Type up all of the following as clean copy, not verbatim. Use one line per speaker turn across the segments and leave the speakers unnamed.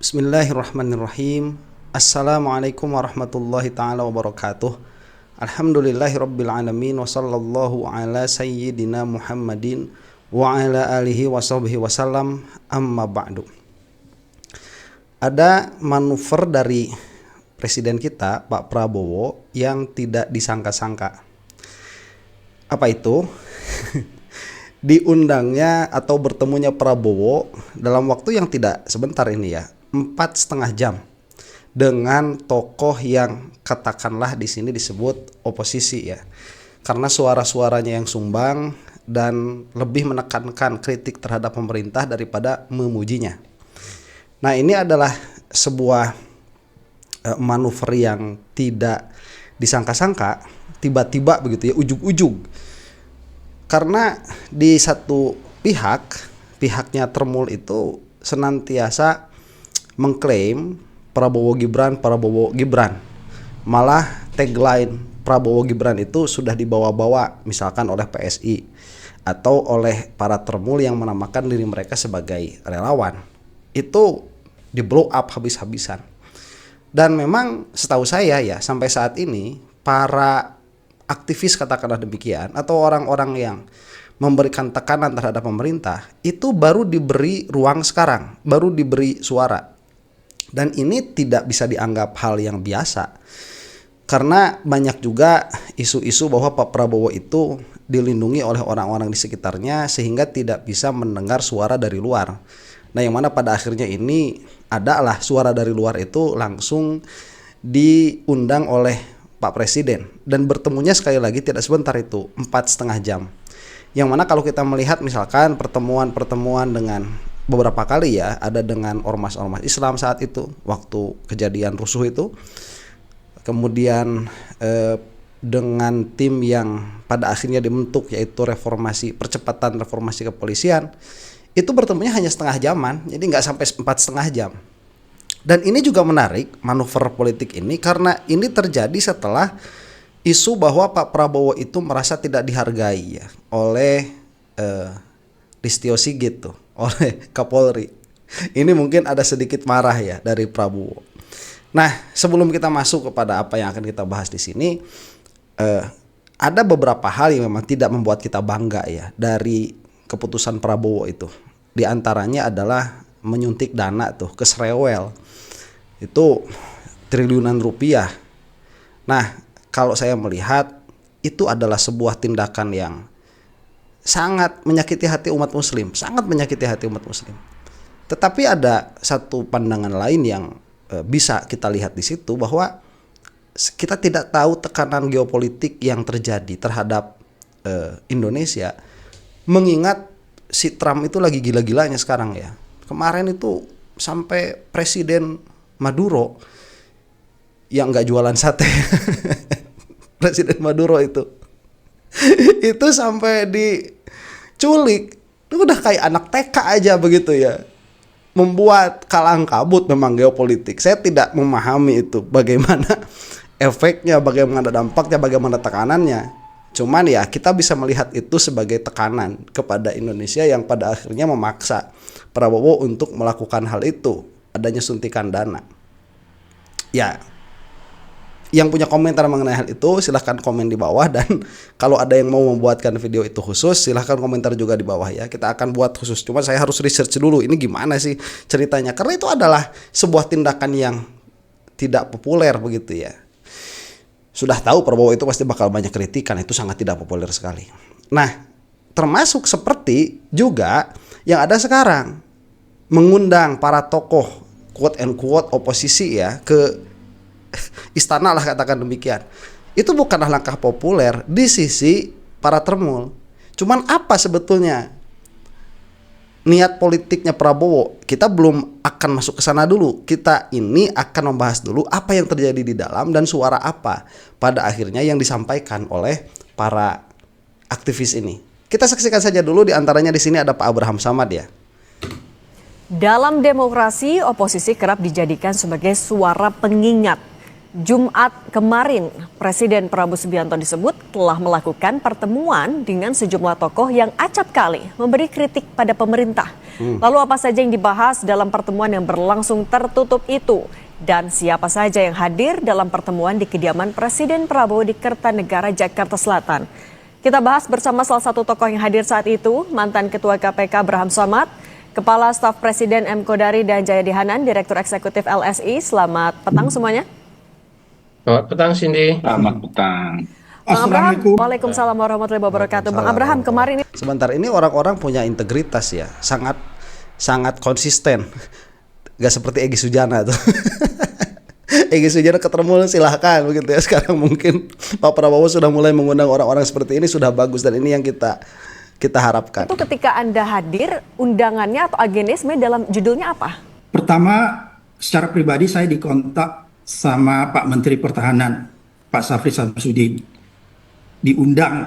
Bismillahirrahmanirrahim. Assalamualaikum warahmatullahi ta'ala wabarakatuh. Alhamdulillahirabbil alamin wa sallallahu ala sayyidina Muhammadin wa ala alihi wa sahbihi wasallam. Amma ba'du. Ada manuver dari presiden kita, Pak Prabowo, yang tidak disangka-sangka. Apa itu? Diundangnya atau bertemunya Prabowo dalam waktu yang tidak sebentar ini ya, 4,5 jam dengan tokoh yang katakanlah di sini disebut oposisi ya, karena suara-suaranya yang sumbang dan lebih menekankan kritik terhadap pemerintah daripada memujinya. Nah, ini adalah sebuah manuver yang tidak disangka-sangka, tiba-tiba begitu ya, ujug-ujug. Karena di satu pihaknya Termul itu senantiasa mengklaim Prabowo Gibran. Malah tagline Prabowo Gibran itu sudah dibawa-bawa misalkan oleh PSI atau oleh para Termul yang menamakan diri mereka sebagai relawan. Itu di blow up habis-habisan. Dan memang setahu saya ya, sampai saat ini para aktivis katakanlah demikian atau orang-orang yang memberikan tekanan terhadap pemerintah itu baru diberi ruang sekarang, baru diberi suara. Dan ini tidak bisa dianggap hal yang biasa, karena banyak juga isu-isu bahwa Pak Prabowo itu dilindungi oleh orang-orang di sekitarnya sehingga tidak bisa mendengar suara dari luar. Nah, yang mana pada akhirnya ini adalah suara dari luar itu langsung diundang oleh Pak Presiden, dan bertemunya sekali lagi tidak sebentar, itu 4,5 jam. Yang mana kalau kita melihat misalkan pertemuan dengan beberapa kali ya, ada dengan ormas-ormas Islam saat itu waktu kejadian rusuh itu, kemudian dengan tim yang pada akhirnya dibentuk yaitu percepatan reformasi kepolisian, itu bertemunya hanya setengah jaman, jadi nggak sampai 4,5 jam. Dan ini juga menarik manuver politik ini karena ini terjadi setelah isu bahwa Pak Prabowo itu merasa tidak dihargai ya oleh Listio Sigit tuh, oleh Kapolri. Ini mungkin ada sedikit marah ya dari Prabowo. Nah, sebelum kita masuk kepada apa yang akan kita bahas di sini, ada beberapa hal yang memang tidak membuat kita bangga ya dari keputusan Prabowo itu. Di antaranya adalah menyuntik dana tuh ke Srewel. Itu triliunan rupiah. Nah, kalau saya melihat itu adalah sebuah tindakan yang sangat menyakiti hati umat muslim, Tetapi ada satu pandangan lain yang bisa kita lihat di situ, bahwa kita tidak tahu tekanan geopolitik yang terjadi terhadap Indonesia, mengingat si Trump itu lagi gila-gilanya sekarang ya. Kemarin itu sampai Presiden Maduro yang nggak jualan sate, Presiden Maduro itu sampai diculik. Itu udah kayak anak TK aja begitu ya. Membuat kalang kabut memang geopolitik. Saya tidak memahami itu bagaimana efeknya, bagaimana dampaknya, bagaimana tekanannya. Cuman ya kita bisa melihat itu sebagai tekanan kepada Indonesia yang pada akhirnya memaksa Prabowo untuk melakukan hal itu, adanya suntikan dana. Ya, yang punya komentar mengenai hal itu silahkan komen di bawah, dan kalau ada yang mau membuatkan video itu khusus silahkan komentar juga di bawah ya. Kita akan buat khusus, cuma saya harus research dulu ini gimana sih ceritanya, karena itu adalah sebuah tindakan yang tidak populer begitu ya. Sudah tahu Prabowo itu pasti bakal banyak kritikan, itu sangat tidak populer sekali. Nah, termasuk seperti juga yang ada sekarang, mengundang para tokoh quote and quote oposisi ya ke istana lah, katakan demikian. Itu bukanlah langkah populer di sisi para Termul. Cuman apa sebetulnya niat politiknya Prabowo? Kita belum akan masuk ke sana dulu. Kita ini akan membahas dulu apa yang terjadi di dalam dan suara apa pada akhirnya yang disampaikan oleh para aktivis ini. Kita saksikan saja dulu, di antaranya di sini ada Pak Abraham Samad ya.
Dalam demokrasi, oposisi kerap dijadikan sebagai suara pengingat. Jumat kemarin, Presiden Prabowo Subianto disebut telah melakukan pertemuan dengan sejumlah tokoh yang acap kali memberi kritik pada pemerintah. Lalu apa saja yang dibahas dalam pertemuan yang berlangsung tertutup itu? Dan siapa saja yang hadir dalam pertemuan di kediaman Presiden Prabowo di Kertanegara, Jakarta Selatan? Kita bahas bersama salah satu tokoh yang hadir saat itu, mantan Ketua KPK Abraham Samad, Kepala Staf Presiden M. Kodari dan Jayadi Hanan, Direktur Eksekutif LSI. Selamat petang semuanya.
Selamat petang, Cindy.
Selamat petang.
Bang Abraham,
Assalamualaikum.
Waalaikumsalam warahmatullahi wabarakatuh. Bang Abraham, kemarin ini
Sebentar, ini orang-orang punya integritas ya, sangat konsisten. Gak seperti Egy Sujana tuh. Egy Sujana ketemu silahkan begitu ya. Sekarang mungkin Pak Prabowo sudah mulai mengundang orang-orang seperti ini, sudah bagus, dan ini yang kita harapkan.
itu ketika Anda hadir, undangannya atau agendanya sebenarnya dalam judulnya apa?
Pertama, secara pribadi saya dikontak sama Pak Menteri Pertahanan, Pak Syafri Samsudin.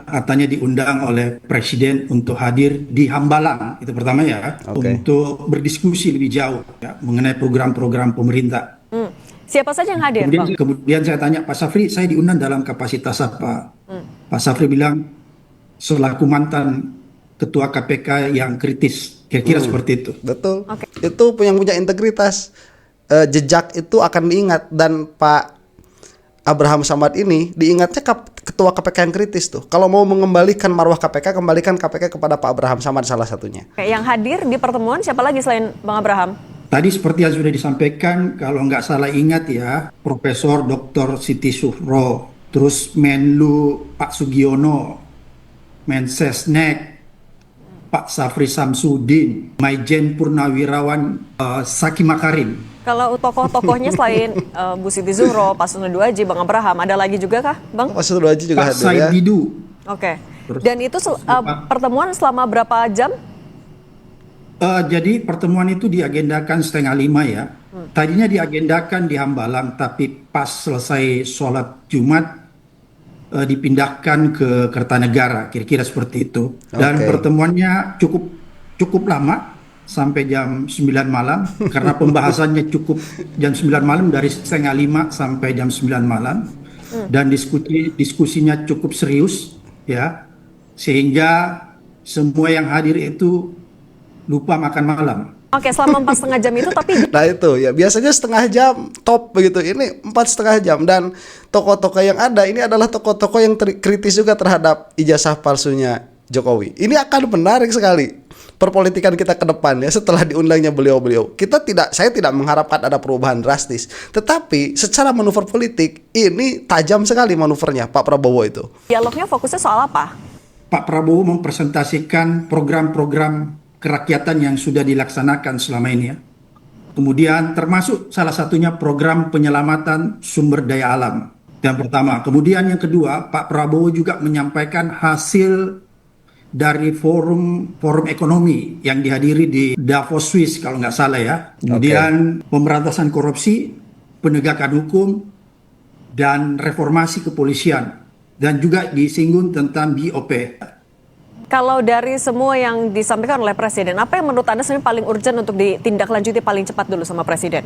Katanya diundang oleh Presiden untuk hadir di Hambalang, itu pertama ya, untuk berdiskusi lebih jauh ya, mengenai program-program pemerintah.
Siapa saja yang hadir, Bang?
Kemudian saya tanya, Pak Syafri, saya diundang dalam kapasitas apa? Pak Syafri bilang, selaku mantan Ketua KPK yang kritis, kira-kira seperti itu.
Betul. Itu yang punya integritas. Jejak itu akan diingat, dan Pak Abraham Samad ini diingatnya Ketua KPK yang kritis tuh. Kalau mau mengembalikan marwah KPK, kembalikan KPK kepada Pak Abraham Samad salah satunya.
Yang hadir di pertemuan siapa lagi selain Bang Abraham?
Tadi seperti yang sudah disampaikan, kalau nggak salah ingat ya, Profesor Dr. Siti Zuhro, terus Menlu Pak Sugiono, Mensesnek Pak Syafri Samsudin, Maijen Purnawirawan Saki Makarim.
Kalau tokoh-tokohnya selain Bu Siti Zuhro, Pak Susno Duaji, Bang Abraham, ada lagi juga kah, Bang?
Pak Susno Duaji juga
Pak
hadir
Said
ya.
Didu.
Oke. Dan itu pertemuan selama berapa jam?
Jadi pertemuan itu diagendakan 4:30 ya. Tadinya diagendakan di Hambalang, tapi pas selesai sholat Jumat dipindahkan ke Kertanegara, kira-kira seperti itu. Dan pertemuannya cukup lama, sampai jam 9 malam, karena pembahasannya cukup jam 9 malam, dari 4:30 sampai jam 9 malam. Dan diskusinya cukup serius ya, sehingga semua yang hadir itu lupa makan malam.
Oke, selama 4,5 jam itu tapi
Nah itu ya, biasanya setengah jam top begitu, ini 4,5 jam. Dan tokoh-tokoh yang ada ini adalah tokoh-tokoh yang kritis juga terhadap ijazah palsunya Jokowi. Ini akan menarik sekali perpolitikan kita ke depan ya, setelah diundangnya beliau-beliau. Saya tidak mengharapkan ada perubahan drastis, tetapi secara manuver politik ini tajam sekali manuvernya Pak Prabowo itu.
dialognya fokusnya soal apa?
Pak Prabowo mempresentasikan program-program kerakyatan yang sudah dilaksanakan selama ini ya. Kemudian termasuk salah satunya program penyelamatan sumber daya alam. Yang pertama. Kemudian yang kedua, Pak Prabowo juga menyampaikan hasil dari forum ekonomi yang dihadiri di Davos, Swiss kalau nggak salah ya. Kemudian pemberantasan korupsi, penegakan hukum, dan reformasi kepolisian. Dan juga disinggung tentang BOP.
Kalau dari semua yang disampaikan oleh Presiden, apa yang menurut Anda sebenarnya paling urgent untuk ditindaklanjuti paling cepat dulu sama Presiden?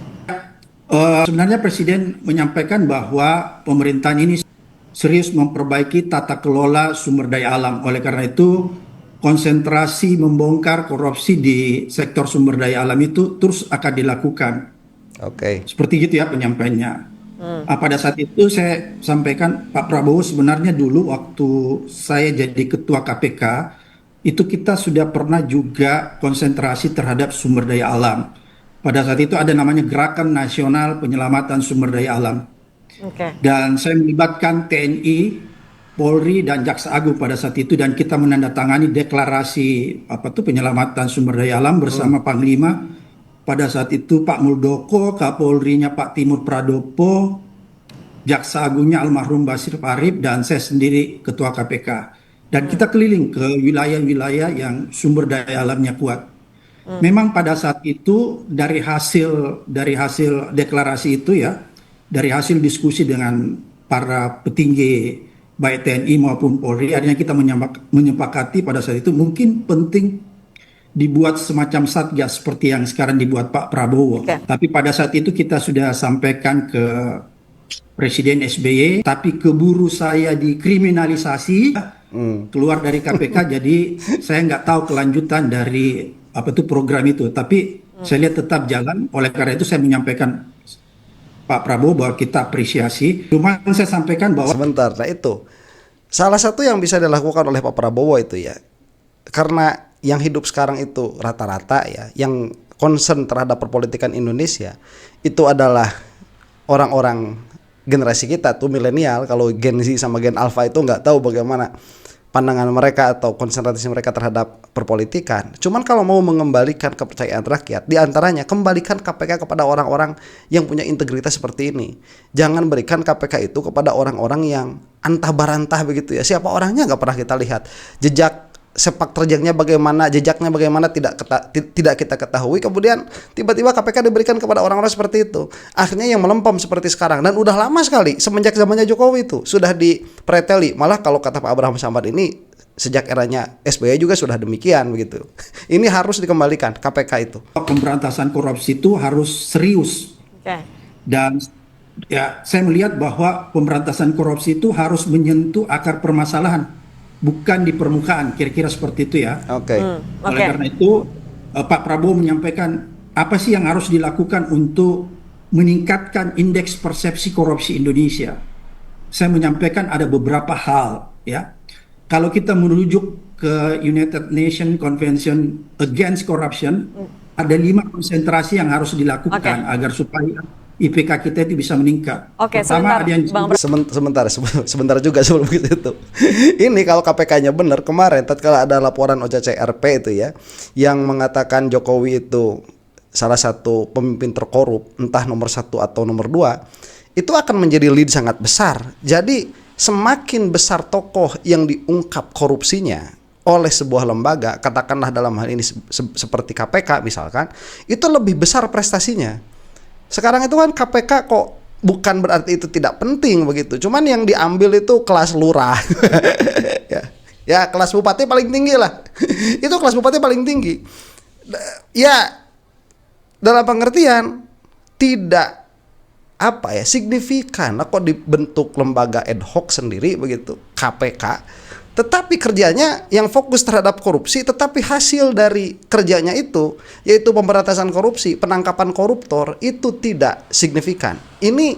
Sebenarnya Presiden menyampaikan bahwa pemerintahan ini serius memperbaiki tata kelola sumber daya alam. Oleh karena itu, konsentrasi membongkar korupsi di sektor sumber daya alam itu terus akan dilakukan. Seperti gitu ya penyampaiannya. Pada saat itu saya sampaikan, Pak Prabowo sebenarnya dulu waktu saya jadi ketua KPK, itu kita sudah pernah juga konsentrasi terhadap sumber daya alam. Pada saat itu ada namanya Gerakan Nasional Penyelamatan Sumber Daya Alam. Dan saya melibatkan TNI, Polri, dan Jaksa Agung pada saat itu, dan kita menandatangani deklarasi penyelamatan sumber daya alam bersama Panglima. Pada saat itu Pak Muldoko, Kapolrinya Pak Timur Pradopo, Jaksa Agungnya almarhum Basir Parib, dan saya sendiri Ketua KPK. Dan kita keliling ke wilayah-wilayah yang sumber daya alamnya kuat. Memang pada saat itu dari hasil deklarasi itu ya, dari hasil diskusi dengan para petinggi baik TNI maupun Polri, akhirnya kita menyepakati pada saat itu mungkin penting dibuat semacam satgas seperti yang sekarang dibuat Pak Prabowo. Tapi pada saat itu kita sudah sampaikan ke Presiden SBY, tapi keburu saya dikriminalisasi, keluar dari KPK, jadi saya nggak tahu kelanjutan dari apa itu program itu. Tapi saya lihat tetap jalan. Oleh karena itu saya menyampaikan Pak Prabowo bahwa kita apresiasi. Cuma saya sampaikan bahwa
Sebentar, nah itu salah satu yang bisa dilakukan oleh Pak Prabowo itu ya, karena yang hidup sekarang itu rata-rata ya, yang concern terhadap perpolitikan Indonesia itu adalah orang-orang generasi kita tuh milenial. Kalau Gen Z sama Gen Alpha itu nggak tahu bagaimana pandangan mereka atau konsentrasi mereka terhadap perpolitikan. Cuman kalau mau mengembalikan kepercayaan rakyat, diantaranya kembalikan KPK kepada orang-orang yang punya integritas seperti ini. Jangan berikan KPK itu kepada orang-orang yang antah barantah begitu ya. Siapa orangnya nggak pernah kita lihat. Jejak sepak terjangnya bagaimana, jejaknya bagaimana tidak kita ketahui. Kemudian tiba-tiba KPK diberikan kepada orang-orang seperti itu. Akhirnya yang melempem seperti sekarang, dan udah lama sekali semenjak zamannya Jokowi itu sudah dipreteli. Malah kalau kata Pak Abraham Samad ini sejak eranya SBY juga sudah demikian begitu. Ini harus dikembalikan KPK itu.
pemberantasan korupsi itu harus serius.
Oke.
Dan ya saya melihat bahwa pemberantasan korupsi itu harus menyentuh akar permasalahan, bukan di permukaan, kira-kira seperti itu ya.
Oke.
Oleh karena itu Pak Prabowo menyampaikan apa sih yang harus dilakukan untuk meningkatkan indeks persepsi korupsi Indonesia. Saya menyampaikan ada beberapa hal ya. Kalau kita merujuk ke United Nations Convention Against Corruption, ada 5 konsentrasi yang harus dilakukan agar supaya IPK kita itu bisa meningkat.
Oke,
Pertama
sebentar,
ada yang
Bang
Sebentar juga sebelum itu. Ini kalau KPK-nya benar, kemarin tatkala ada laporan OCCRP itu ya, yang mengatakan Jokowi itu salah satu pemimpin terkorup, entah nomor 1 atau nomor 2, itu akan menjadi lead sangat besar. Jadi semakin besar tokoh yang diungkap korupsinya oleh sebuah lembaga, katakanlah dalam hal ini seperti KPK misalkan, itu lebih besar prestasinya. Sekarang itu kan KPK kok bukan berarti itu tidak penting begitu. Cuman yang diambil itu kelas lurah. ya, kelas bupati paling tinggi lah. Itu kelas bupati paling tinggi. Ya, dalam pengertian tidak signifikan. Nah, kok dibentuk lembaga ad hoc sendiri begitu, KPK. Tetapi kerjanya yang fokus terhadap korupsi, tetapi hasil dari kerjanya itu yaitu pemberantasan korupsi, penangkapan koruptor, itu tidak signifikan. Ini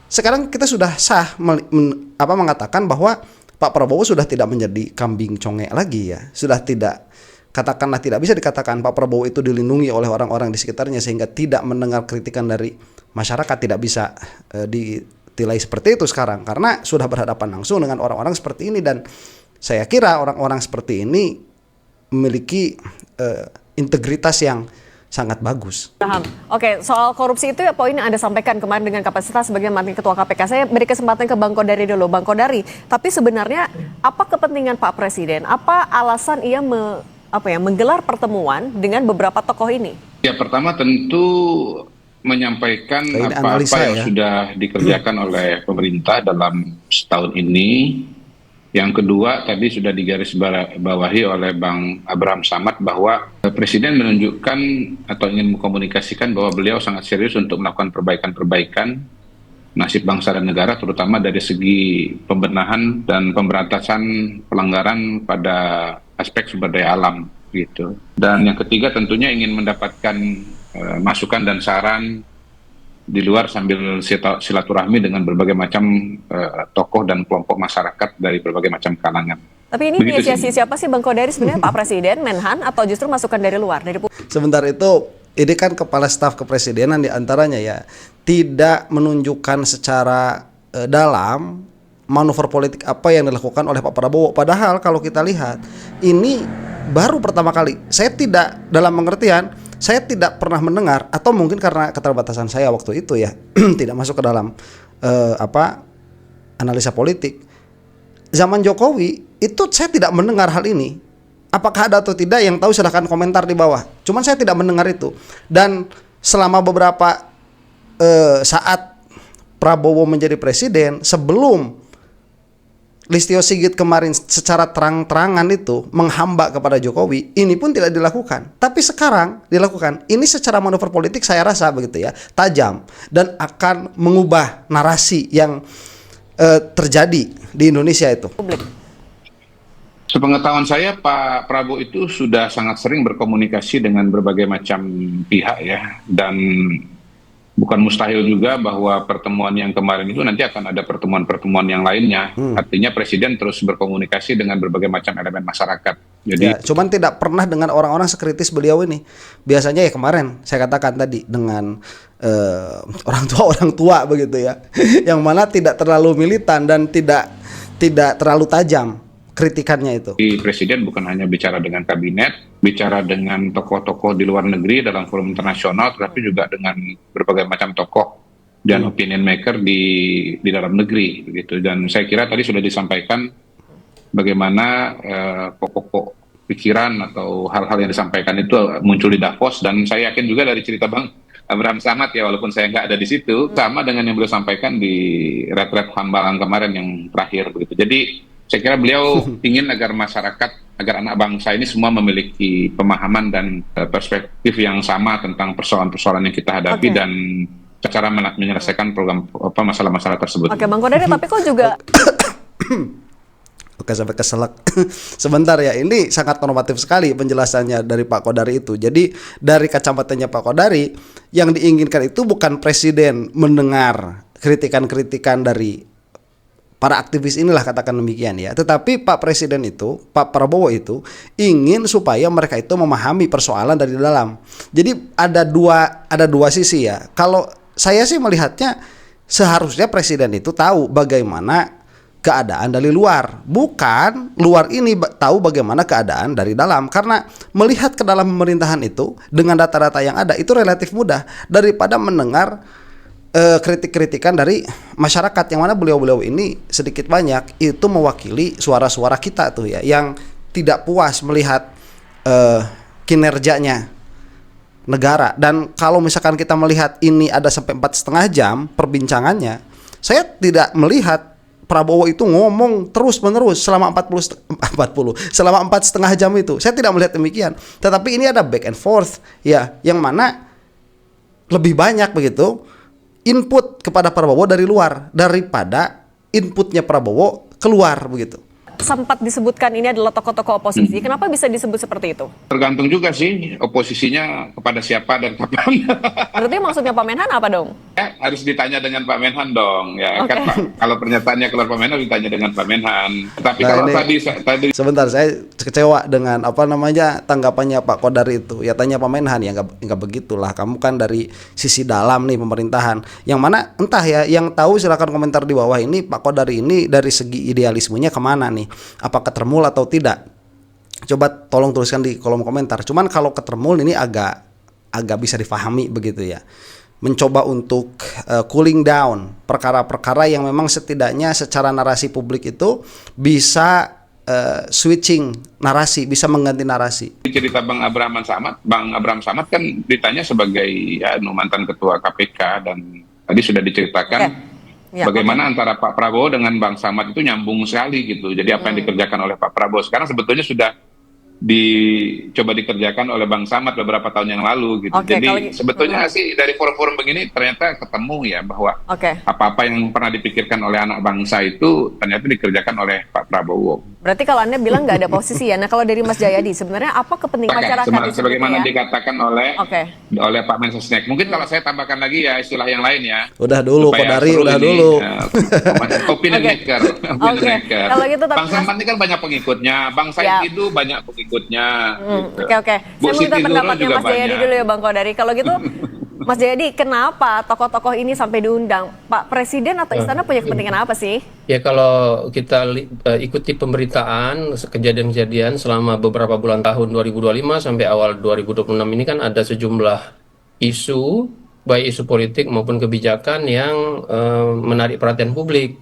sekarang kita sudah sah mengatakan bahwa Pak Prabowo sudah tidak menjadi kambing conge lagi ya. Sudah tidak, katakanlah tidak bisa dikatakan Pak Prabowo itu dilindungi oleh orang-orang di sekitarnya sehingga tidak mendengar kritikan dari masyarakat. Tidak bisa ditilai seperti itu sekarang, karena sudah berhadapan langsung dengan orang-orang seperti ini. Dan saya kira orang-orang seperti ini memiliki integritas yang sangat bagus.
Paham. Oke, soal korupsi itu ya poin yang Anda sampaikan kemarin dengan kapasitas sebagai mantan ketua KPK. Saya beri kesempatan ke Bang Kodari dulu. Bang Kodari, tapi sebenarnya apa kepentingan Pak Presiden? Apa alasan ia menggelar pertemuan dengan beberapa tokoh ini?
Ya, pertama tentu menyampaikan apa-apa yang sudah dikerjakan oleh pemerintah dalam setahun ini. Yang kedua, tadi sudah digarisbawahi oleh Bang Abraham Samad bahwa Presiden menunjukkan atau ingin mengkomunikasikan bahwa beliau sangat serius untuk melakukan perbaikan-perbaikan nasib bangsa dan negara, terutama dari segi pembenahan dan pemberantasan pelanggaran pada aspek sumber daya alam gitu. Dan yang ketiga tentunya ingin mendapatkan masukan dan saran di luar sambil silaturahmi dengan berbagai macam tokoh dan kelompok masyarakat dari berbagai macam kalangan.
Tapi ini inisiasi siapa sih Bang Kodari sebenarnya? Pak Presiden, Menhan, atau justru masukan dari luar?
Sebentar itu, ini kan kepala staf kepresidenan diantaranya ya, tidak menunjukkan secara dalam manuver politik apa yang dilakukan oleh Pak Prabowo. Padahal kalau kita lihat, ini baru pertama kali. Saya tidak, dalam pengertian, saya tidak pernah mendengar, atau mungkin karena keterbatasan saya waktu itu ya, tidak masuk ke dalam analisa politik. Zaman Jokowi itu saya tidak mendengar hal ini. Apakah ada atau tidak, yang tahu silahkan komentar di bawah. Cuman saya tidak mendengar itu. Dan selama beberapa saat Prabowo menjadi presiden, sebelum Listio Sigit kemarin secara terang-terangan itu menghamba kepada Jokowi, ini pun tidak dilakukan. Tapi sekarang dilakukan. Ini secara manuver politik saya rasa begitu ya, tajam dan akan mengubah narasi yang terjadi di Indonesia itu.
Sepengetahuan saya, Pak Prabowo itu sudah sangat sering berkomunikasi dengan berbagai macam pihak ya, dan bukan mustahil juga bahwa pertemuan yang kemarin itu nanti akan ada pertemuan-pertemuan yang lainnya. Artinya Presiden terus berkomunikasi dengan berbagai macam elemen masyarakat. Jadi,
ya, cuman tidak pernah dengan orang-orang sekritis beliau ini. Biasanya ya kemarin saya katakan tadi dengan orang tua begitu ya, yang mana tidak terlalu militan dan tidak terlalu tajam kritikannya itu.
Presiden bukan hanya bicara dengan kabinet, bicara dengan tokoh-tokoh di luar negeri dalam forum internasional, tetapi juga dengan berbagai macam tokoh dan opinion maker di dalam negeri, begitu. Dan saya kira tadi sudah disampaikan bagaimana pokok pikiran atau hal-hal yang disampaikan itu muncul di Davos, dan saya yakin juga dari cerita Bang Abraham Samad ya, walaupun saya nggak ada di situ, sama dengan yang beliau sampaikan di retret Hambalang kemarin yang terakhir, begitu. Jadi saya kira beliau ingin agar masyarakat, agar anak bangsa ini semua memiliki pemahaman dan perspektif yang sama tentang persoalan-persoalan yang kita hadapi dan cara menyelesaikan program masalah-masalah tersebut.
Oke, Bang Kodari, tapi kok juga
Oke, sampai keselak. Sebentar ya, ini sangat normatif sekali penjelasannya dari Pak Kodari itu. Jadi dari kacamatanya Pak Kodari, yang diinginkan itu bukan Presiden mendengar kritikan-kritikan dari para aktivis inilah, katakan demikian ya. Tetapi Pak Presiden itu, Pak Prabowo itu ingin supaya mereka itu memahami persoalan dari dalam. Jadi ada dua sisi ya. Kalau saya sih melihatnya seharusnya Presiden itu tahu bagaimana keadaan dari luar, bukan luar ini tahu bagaimana keadaan dari dalam. Karena melihat ke dalam pemerintahan itu dengan data-data yang ada itu relatif mudah daripada mendengar kritik-kritikan dari masyarakat, yang mana beliau-beliau ini sedikit banyak itu mewakili suara-suara kita tuh ya, yang tidak puas melihat kinerjanya negara. Dan kalau misalkan kita melihat ini ada sampai 4,5 jam perbincangannya, saya tidak melihat Prabowo itu ngomong terus-menerus selama 4,5 jam itu. Saya tidak melihat demikian. Tetapi ini ada back and forth ya, yang mana lebih banyak begitu input kepada Prabowo dari luar daripada inputnya Prabowo keluar begitu.
Sempat disebutkan ini adalah tokoh-tokoh oposisi. Kenapa bisa disebut seperti itu?
Tergantung juga sih oposisinya kepada siapa dan kapan.
Berarti maksudnya Pak Menhan apa dong?
Ya, harus ditanya dengan Pak Menhan dong. Ya, kan kalau pernyataannya keluar Pak Menhan ditanya dengan Pak Menhan. Tapi kalau tadi
sebentar, saya kecewa dengan tanggapannya Pak Kodari itu. Ya tanya Pak Menhan, ya nggak begitulah. Kamu kan dari sisi dalam nih pemerintahan. Yang mana entah ya, yang tahu silakan komentar di bawah ini Pak Kodari ini dari segi idealismenya kemana nih? Apakah termul atau tidak? Coba tolong tuliskan di kolom komentar. Cuman kalau ketermul ini agak bisa difahami begitu ya. Mencoba untuk cooling down perkara-perkara yang memang setidaknya secara narasi publik itu bisa switching narasi, bisa mengganti narasi.
Cerita Bang Abraham Samad kan ditanya sebagai mantan ketua KPK, dan tadi sudah diceritakan bagaimana antara Pak Prabowo dengan Bang Samad itu nyambung sekali gitu. Jadi apa yang dikerjakan oleh Pak Prabowo sekarang sebetulnya sudah dicoba dikerjakan oleh Bang Samad beberapa tahun yang lalu gitu. Jadi sebetulnya sih dari forum-forum begini ternyata ketemu ya bahwa apa-apa yang pernah dipikirkan oleh anak bangsa itu ternyata dikerjakan oleh Pak Prabowo.
Berarti kalau Anda bilang nggak ada posisi ya. Nah kalau dari Mas Jayadi sebenarnya apa kepentingan masyarakat
sebagaimana
ya?
dikatakan oleh Pak Mensesnek. Mungkin kalau saya tambahkan lagi ya istilah yang lain ya.
Udah dulu Kodari, udah dulu.
Opinion maker.
Kalau gitu
Bang Samad ini kan banyak pengikutnya, Bang Said itu banyak pengikutnya.
Oke. Saya minta pendapatnya Mas Jayadi dulu ya Bang Kodari. Kalau gitu Mas Jayadi, kenapa tokoh-tokoh ini sampai diundang? Pak Presiden atau Istana punya kepentingan apa sih?
Ya kalau kita ikuti pemberitaan kejadian-kejadian selama beberapa bulan tahun 2025 sampai awal 2026 ini kan ada sejumlah isu, baik isu politik maupun kebijakan yang menarik perhatian publik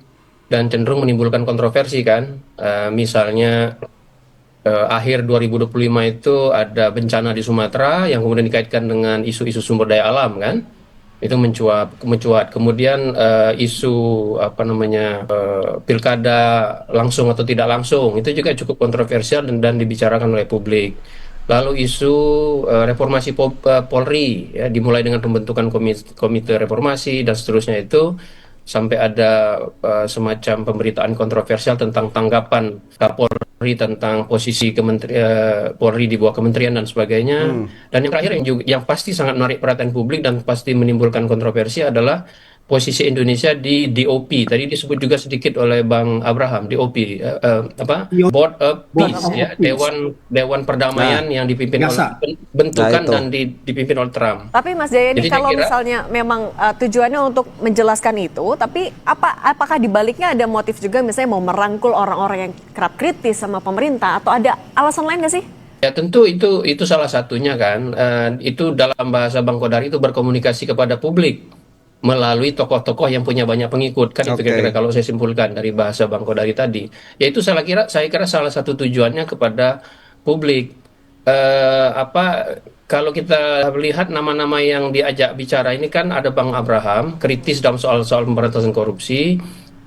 dan cenderung menimbulkan kontroversi kan. Misalnya akhir 2025 itu ada bencana di Sumatera yang kemudian dikaitkan dengan isu-isu sumber daya alam kan. itu mencuat. Kemudian isu apa namanya pilkada langsung atau tidak langsung itu juga cukup kontroversial dan dibicarakan oleh publik. Lalu isu reformasi Polri ya, dimulai dengan pembentukan komite reformasi dan seterusnya itu sampai ada semacam pemberitaan kontroversial tentang tanggapan Kapolri tentang posisi Polri di bawah kementerian dan sebagainya. Dan yang terakhir yang pasti sangat menarik perhatian publik dan pasti menimbulkan kontroversi adalah posisi Indonesia di DOP. Tadi disebut juga sedikit oleh Bang Abraham, DOP apa? Board of Peace ya, Dewan Perdamaian yang dipimpin oleh bentukan dan dipimpin oleh Trump.
Tapi Mas Jayadi,
Jadi
kalau misalnya memang tujuannya untuk menjelaskan itu, tapi apakah di baliknya ada motif juga misalnya mau merangkul orang-orang yang kerap kritis sama pemerintah, atau ada alasan lain nggak sih?
Ya tentu itu salah satunya kan. Itu dalam bahasa Bang Kodari itu berkomunikasi kepada publik melalui tokoh-tokoh yang punya banyak pengikut kan. Itu kira-kira kalau saya simpulkan dari bahasa Bang Kodari tadi. Ya itu saya kira salah satu tujuannya kepada publik. Kalau kita lihat nama-nama yang diajak bicara ini kan ada Bang Abraham kritis dalam soal-soal pemberantasan korupsi,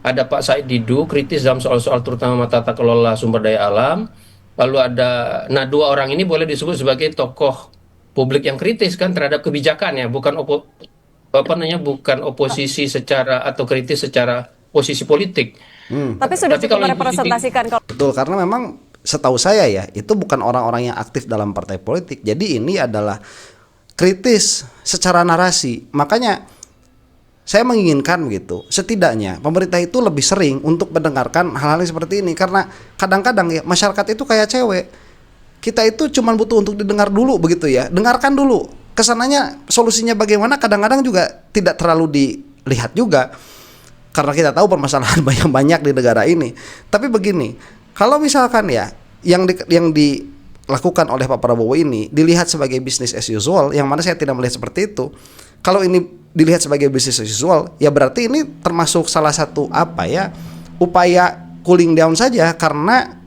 ada Pak Said Didu kritis dalam soal-soal terutama tata kelola sumber daya alam. Lalu nah dua orang ini boleh disebut sebagai tokoh publik yang kritis kan terhadap kebijakan ya, bukan bukan oposisi secara atau kritis secara posisi politik.
Tapi sudah cukup merepresentasikan.
Betul, karena memang setahu saya ya itu bukan orang-orang yang aktif dalam partai politik. Jadi ini adalah kritis secara narasi. Makanya saya menginginkan begitu. Setidaknya pemerintah itu lebih sering untuk mendengarkan hal-hal seperti ini, karena kadang-kadang ya masyarakat itu kayak cewek. Kita itu cuma butuh untuk didengar dulu begitu ya. Dengarkan dulu. Kesananya solusinya bagaimana kadang-kadang juga tidak terlalu dilihat juga, karena kita tahu permasalahan banyak di negara ini. Tapi begini, kalau misalkan ya yang dilakukan oleh Pak Prabowo ini dilihat sebagai business as usual, yang mana saya tidak melihat seperti itu. Kalau ini dilihat sebagai business as usual, ya berarti ini termasuk salah satu upaya cooling down saja, karena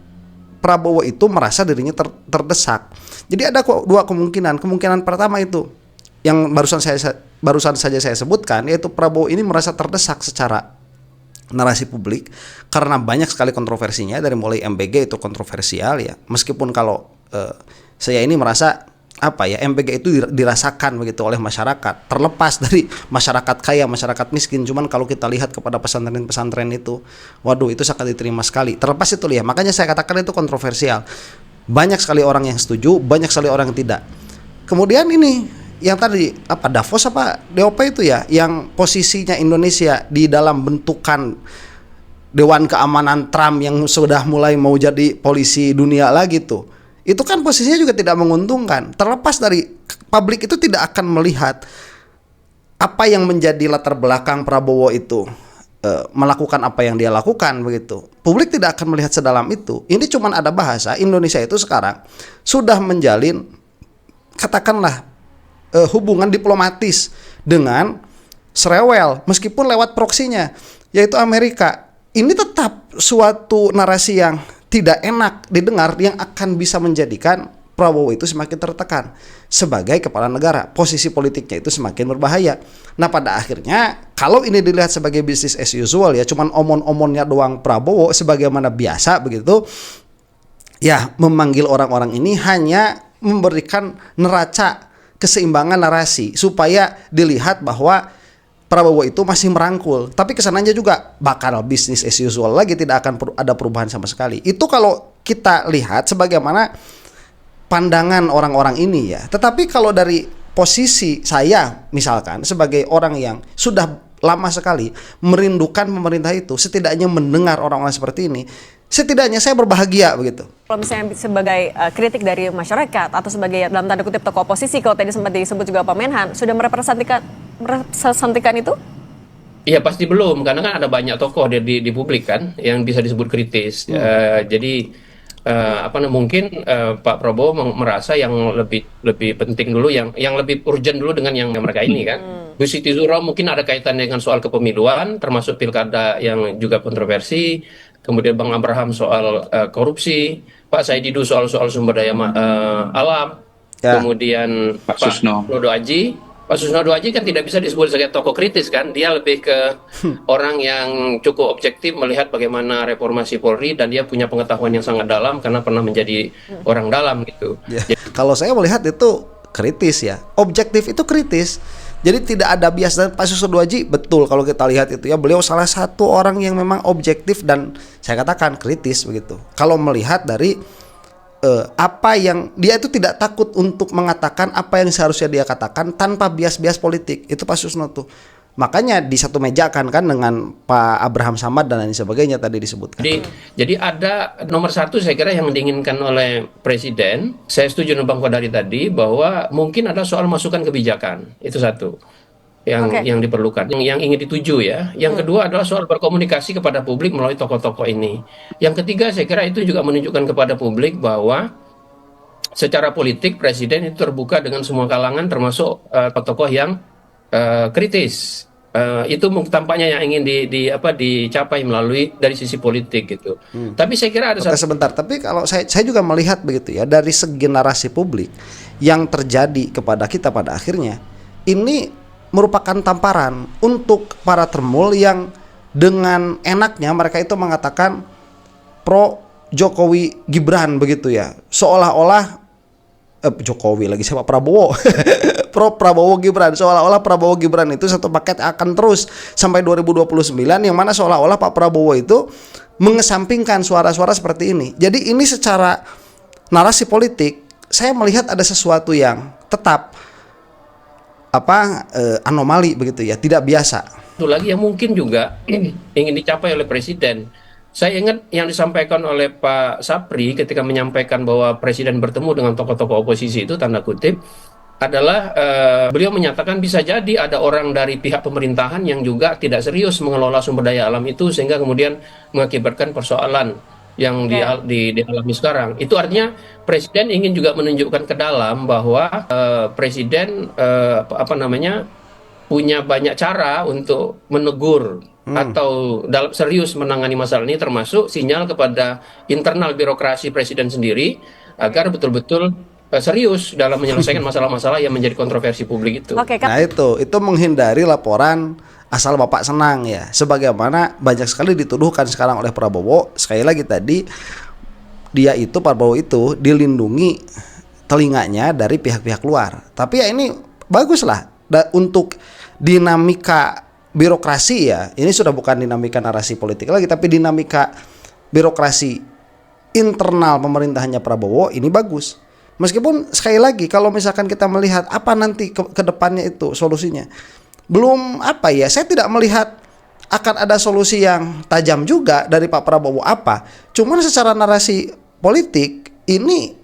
Prabowo itu merasa dirinya terdesak. Jadi ada dua kemungkinan. Kemungkinan pertama itu yang barusan saja saya sebutkan, yaitu Prabowo ini merasa terdesak secara narasi publik karena banyak sekali kontroversinya, dari mulai MBG itu kontroversial ya. Meskipun kalau saya ini merasa MBG itu dirasakan begitu oleh masyarakat, terlepas dari masyarakat kaya, masyarakat miskin. Cuman kalau kita lihat kepada pesantren-pesantren itu, waduh itu sangat diterima sekali. Terlepas itu ya, makanya saya katakan itu kontroversial. Banyak sekali orang yang setuju, banyak sekali orang yang tidak. Kemudian ini yang tadi Davos DOP itu ya, yang posisinya Indonesia di dalam bentukan Dewan Keamanan Trump yang sudah mulai mau jadi polisi dunia lagi tuh. Itu kan posisinya juga tidak menguntungkan. Terlepas dari publik itu tidak akan melihat apa yang menjadi latar belakang Prabowo itu melakukan apa yang dia lakukan begitu. Publik tidak akan melihat sedalam itu. Ini cuman ada bahasa Indonesia itu sekarang sudah menjalin katakanlah hubungan diplomatis dengan serewel meskipun lewat proksinya, yaitu Amerika. Ini tetap suatu narasi yang tidak enak didengar, yang akan bisa menjadikan Prabowo itu semakin tertekan sebagai kepala negara. Posisi politiknya itu semakin berbahaya. Nah pada akhirnya kalau ini dilihat sebagai business as usual ya, cuman omon-omonnya doang Prabowo sebagaimana biasa begitu, ya memanggil orang-orang ini hanya memberikan neraca keseimbangan narasi supaya dilihat bahwa Prabowo itu masih merangkul, tapi kesananya juga bakal bisnis as usual lagi, tidak akan ada perubahan sama sekali. Itu kalau kita lihat sebagaimana pandangan orang-orang ini ya. Tetapi kalau dari posisi saya misalkan sebagai orang yang sudah lama sekali merindukan pemerintah itu, setidaknya mendengar orang-orang seperti ini, setidaknya saya berbahagia begitu.
Kalau misalnya sebagai kritik dari masyarakat atau sebagai dalam tanda kutip tokoh oposisi, kalau tadi sempat disebut juga Pak Menhan, sudah merepresentasikan itu?
Iya pasti belum, karena kan ada banyak tokoh di publik kan yang bisa disebut kritis. Jadi mungkin Pak Prabowo merasa yang lebih penting dulu, yang lebih urgent dulu dengan yang mereka ini kan. Bu Siti Zuro mungkin ada kaitannya dengan soal kepemiluan, termasuk pilkada yang juga kontroversi. Kemudian Bang Abraham soal korupsi, Pak Said Didu soal sumber daya alam, kemudian Pak Susno Aji Pak Susno Aji kan tidak bisa disebut sebagai tokoh kritis kan, dia lebih ke orang yang cukup objektif melihat bagaimana reformasi Polri dan dia punya pengetahuan yang sangat dalam karena pernah menjadi orang dalam gitu.
Ya. Kalau saya melihat itu kritis ya, objektif itu kritis. Jadi tidak ada bias. Dan Pak Susno Aji betul kalau kita lihat itu ya, beliau salah satu orang yang memang objektif dan saya katakan kritis begitu. Kalau melihat dari apa yang dia itu tidak takut untuk mengatakan apa yang seharusnya dia katakan tanpa bias-bias politik, itu Pak Susno tuh. Makanya di satu meja kan dengan Pak Abraham Samad dan lain sebagainya tadi disebutkan.
Jadi ada nomor satu saya kira yang diinginkan oleh Presiden. Saya setuju dengan Bang Kodari tadi bahwa mungkin ada soal masukan kebijakan, itu satu yang diperlukan, yang ingin dituju ya. Yang kedua adalah soal berkomunikasi kepada publik melalui tokoh-tokoh ini. Yang ketiga saya kira itu juga menunjukkan kepada publik bahwa secara politik Presiden itu terbuka dengan semua kalangan termasuk tokoh yang kritis. Itu tampaknya yang ingin dicapai melalui dari sisi politik gitu. Tapi saya kira ada
sebentar. Tapi kalau saya juga melihat begitu ya, dari segi narasi publik yang terjadi kepada kita pada akhirnya ini merupakan tamparan untuk para termul yang dengan enaknya mereka itu mengatakan pro Jokowi Gibran begitu ya, seolah-olah Jokowi lagi siapa Prabowo pro Prabowo Gibran, seolah-olah Prabowo Gibran itu satu paket akan terus sampai 2029, yang mana seolah-olah Pak Prabowo itu mengesampingkan suara-suara seperti ini. Jadi ini secara narasi politik saya melihat ada sesuatu yang tetap anomali begitu ya, tidak biasa.
Itu lagi yang mungkin juga ingin dicapai oleh Presiden. Saya ingat yang disampaikan oleh Pak Sapri ketika menyampaikan bahwa Presiden bertemu dengan tokoh-tokoh oposisi itu tanda kutip adalah beliau menyatakan bisa jadi ada orang dari pihak pemerintahan yang juga tidak serius mengelola sumber daya alam itu sehingga kemudian mengakibatkan persoalan yang dialami sekarang. Itu artinya Presiden ingin juga menunjukkan ke dalam bahwa Presiden punya banyak cara untuk menegur atau dalam serius menangani masalah ini, termasuk sinyal kepada internal birokrasi Presiden sendiri agar betul-betul serius dalam menyelesaikan masalah-masalah yang menjadi kontroversi publik itu.
Nah itu menghindari laporan asal Bapak senang ya, sebagaimana banyak sekali dituduhkan sekarang oleh Prabowo. Sekali lagi tadi Pak Prabowo itu dilindungi telinganya dari pihak-pihak luar. Tapi ya ini baguslah untuk dinamika birokrasi ya. Ini sudah bukan dinamika narasi politik lagi, tapi dinamika birokrasi internal pemerintahannya Prabowo ini bagus. Meskipun sekali lagi kalau misalkan kita melihat apa nanti ke depannya itu solusinya, belum saya tidak melihat akan ada solusi yang tajam juga dari Pak Prabowo cuman secara narasi politik ini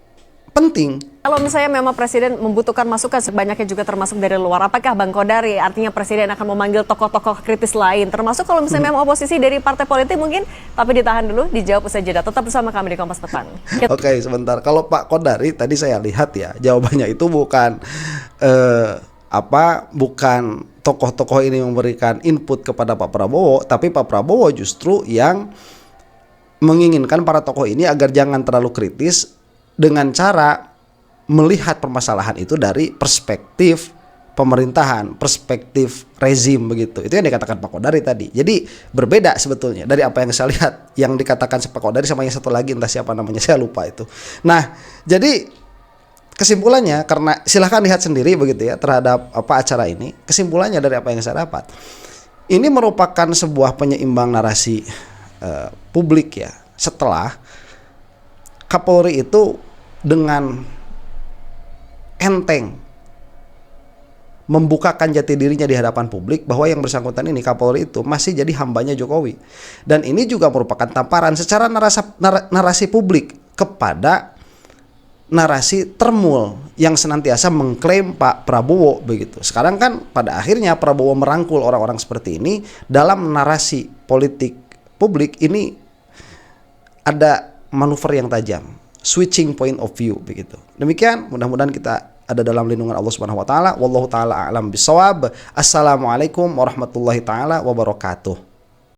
penting.
Kalau misalnya memang Presiden membutuhkan masukan sebanyaknya juga termasuk dari luar, apakah Bang Kodari artinya Presiden akan memanggil tokoh-tokoh kritis lain, termasuk kalau misalnya memang oposisi dari partai politik mungkin, tapi ditahan dulu, dijawab usai jeda. Tetap bersama kami di Kompas Petang.
Oke, sebentar. Kalau Pak Kodari tadi saya lihat ya, jawabannya itu bukan bukan tokoh-tokoh ini memberikan input kepada Pak Prabowo, tapi Pak Prabowo justru yang menginginkan para tokoh ini agar jangan terlalu kritis dengan cara melihat permasalahan itu dari perspektif pemerintahan, perspektif rezim begitu. Itu yang dikatakan Pak Kodari tadi. Jadi berbeda sebetulnya dari apa yang saya lihat yang dikatakan Pak Kodari sama yang satu lagi entah siapa namanya, saya lupa itu. Nah, jadi kesimpulannya, karena silahkan lihat sendiri begitu ya terhadap acara ini. Kesimpulannya dari apa yang saya dapat, ini merupakan sebuah penyeimbang narasi publik ya. Setelah Kapolri itu dengan enteng membukakan jati dirinya di hadapan publik bahwa yang bersangkutan ini Kapolri itu masih jadi hambanya Jokowi, dan ini juga merupakan tamparan secara narasi publik kepada narasi termul yang senantiasa mengklaim Pak Prabowo begitu. Sekarang kan pada akhirnya Prabowo merangkul orang-orang seperti ini dalam narasi politik publik. Ini ada manuver yang tajam, switching point of view begitu. Demikian, mudah-mudahan kita ada dalam lindungan Allah Subhanahu wa taala. Wallahu taala a'lam bissawab. Assalamualaikum warahmatullahi taala wabarakatuh.